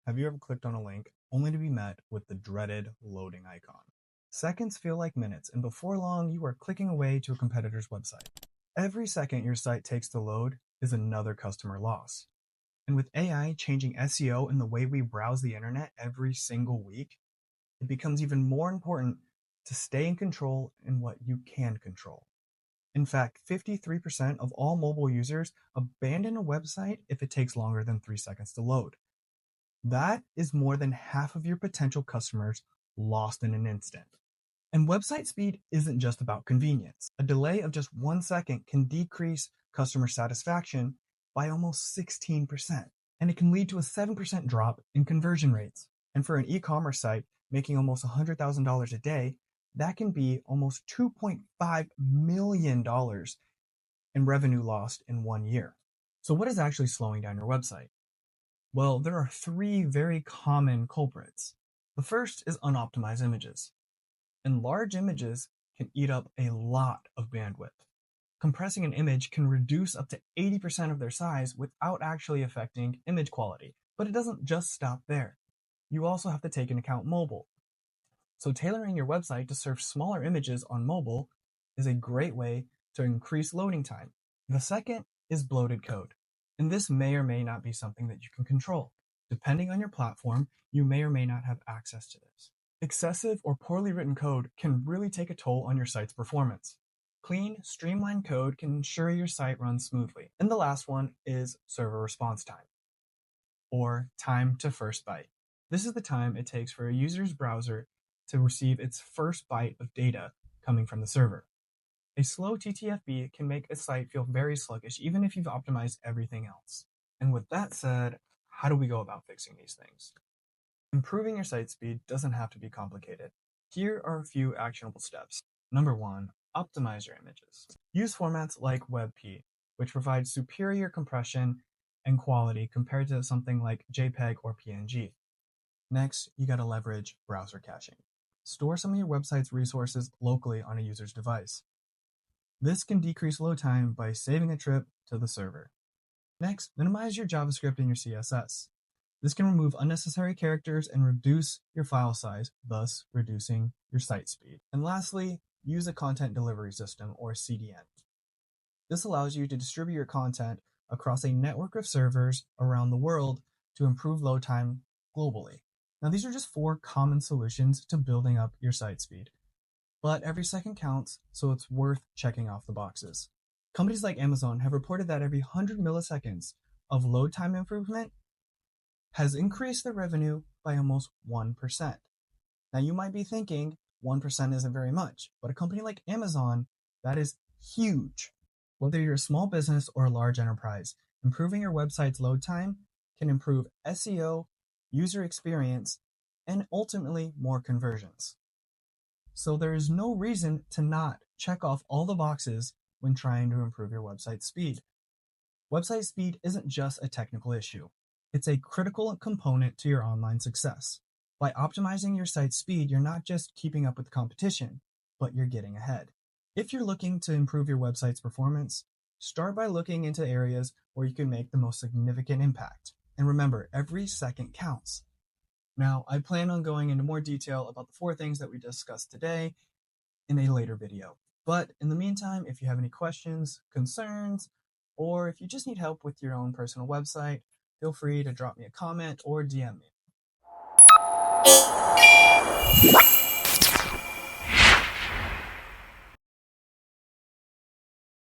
Have you ever clicked on a link only to be met with the dreaded loading icon? Seconds feel like minutes, and before long, you are clicking away to a competitor's website. Every second your site takes to load is another customer loss. And with AI changing SEO and the way we browse the internet every single week, it becomes even more important to stay in control in what you can control. In fact, 53% of all mobile users abandon a website if it takes longer than 3 seconds to load. That is more than half of your potential customers lost in an instant. And website speed isn't just about convenience. A delay of just 1 second can decrease customer satisfaction by almost 16%, and it can lead to a 7% drop in conversion rates. And for an e-commerce site making almost $100,000 a day, that can be almost $2.5 million in revenue lost in 1 year. So what is actually slowing down your website? Well, there are 3 very common culprits. The first is unoptimized images. And large images can eat up a lot of bandwidth. Compressing an image can reduce up to 80% of their size without actually affecting image quality. But it doesn't just stop there. You also have to take into account mobile. So tailoring your website to serve smaller images on mobile is a great way to increase loading time. The second is bloated code. And this may or may not be something that you can control. Depending on your platform, you may or may not have access to this. Excessive or poorly written code can really take a toll on your site's performance. Clean, streamlined code can ensure your site runs smoothly. And the last one is server response time, or time to first byte. This is the time it takes for a user's browser to receive its first byte of data coming from the server. A slow TTFB can make a site feel very sluggish, even if you've optimized everything else. And with that said, how do we go about fixing these things? Improving your site speed doesn't have to be complicated. Here are a few actionable steps. Number 1, optimize your images. Use formats like WebP, which provide superior compression and quality compared to something like JPEG or PNG. Next, you gotta leverage browser caching. Store some of your website's resources locally on a user's device. This can decrease load time by saving a trip to the server. Next, minimize your JavaScript and your CSS. This can remove unnecessary characters and reduce your file size, thus reducing your site speed. And lastly, use a content delivery system, or CDN. This allows you to distribute your content across a network of servers around the world to improve load time globally. Now, these are just 4 common solutions to building up your site speed. But every second counts, so it's worth checking off the boxes. Companies like Amazon have reported that every 100 milliseconds of load time improvement has increased their revenue by almost 1%. Now, you might be thinking 1% isn't very much, but a company like Amazon, that is huge. Whether you're a small business or a large enterprise, improving your website's load time can improve SEO, user experience, and ultimately more conversions. So there is no reason to not check off all the boxes when trying to improve your website speed. Website speed isn't just a technical issue. It's a critical component to your online success. By optimizing your site speed, you're not just keeping up with the competition, but you're getting ahead. If you're looking to improve your website's performance, start by looking into areas where you can make the most significant impact. And remember, every second counts. Now, I plan on going into more detail about the 4 things that we discussed today in a later video. But in the meantime, if you have any questions, concerns, or if you just need help with your own personal website, feel free to drop me a comment or DM me.